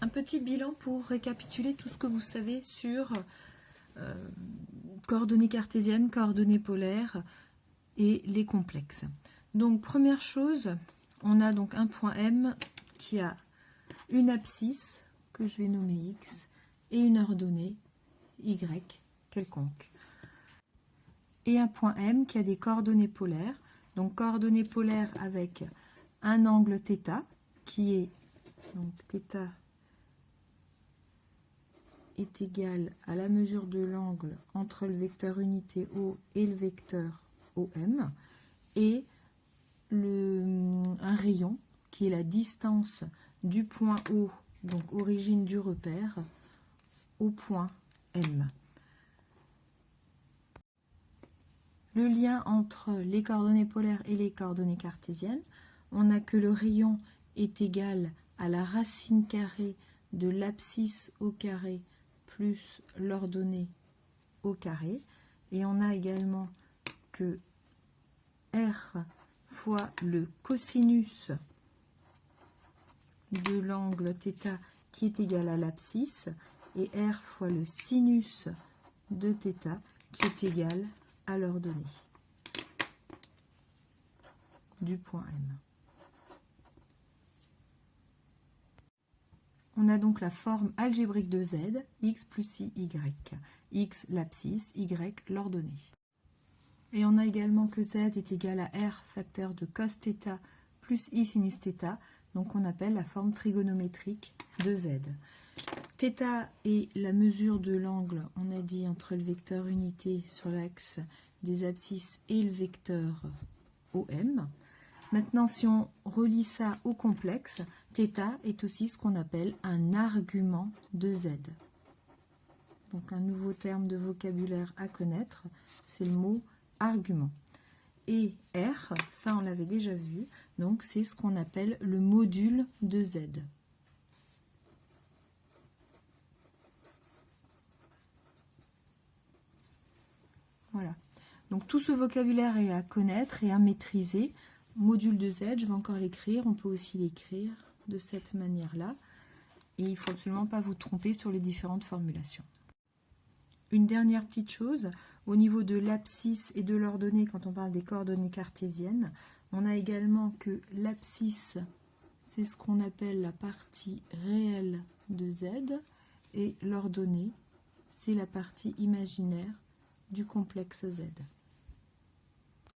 Un petit bilan pour récapituler tout ce que vous savez sur coordonnées cartésiennes, coordonnées polaires et les complexes. Donc première chose, on a donc un point M qui a une abscisse que je vais nommer X et une ordonnée Y quelconque. Et un point M qui a des coordonnées polaires, donc coordonnées polaires avec un angle θ qui est, donc θ est égal à la mesure de l'angle entre le vecteur unité O et le vecteur OM, et un rayon qui est la distance du point O, donc origine du repère, au point M. Le lien entre les coordonnées polaires et les coordonnées cartésiennes, on a que le rayon est égal à la racine carrée de l'abscisse au carré plus l'ordonnée au carré, et on a également que R fois le cosinus de l'angle θ qui est égal à l'abscisse, et R fois le sinus de θ qui est égal à l'ordonnée du point M. On a donc la forme algébrique de Z, X plus I, Y. X l'abscisse, Y l'ordonnée. Et on a également que Z est égal à R facteur de cos θ plus I sinus θ, donc on appelle la forme trigonométrique de Z. Θ est la mesure de l'angle, on a dit, entre le vecteur unité sur l'axe des abscisses et le vecteur OM. Maintenant, si on relie ça au complexe, θ est aussi ce qu'on appelle un argument de Z. Donc un nouveau terme de vocabulaire à connaître, c'est le mot argument. Et R, ça on l'avait déjà vu, donc c'est ce qu'on appelle le module de Z. Voilà. Donc tout ce vocabulaire est à connaître et à maîtriser. Module de Z, je vais encore l'écrire, on peut aussi l'écrire de cette manière-là. Et il ne faut absolument pas vous tromper sur les différentes formulations. Une dernière petite chose, au niveau de l'abscisse et de l'ordonnée, quand on parle des coordonnées cartésiennes, on a également que l'abscisse, c'est ce qu'on appelle la partie réelle de Z, et l'ordonnée, c'est la partie imaginaire du complexe Z.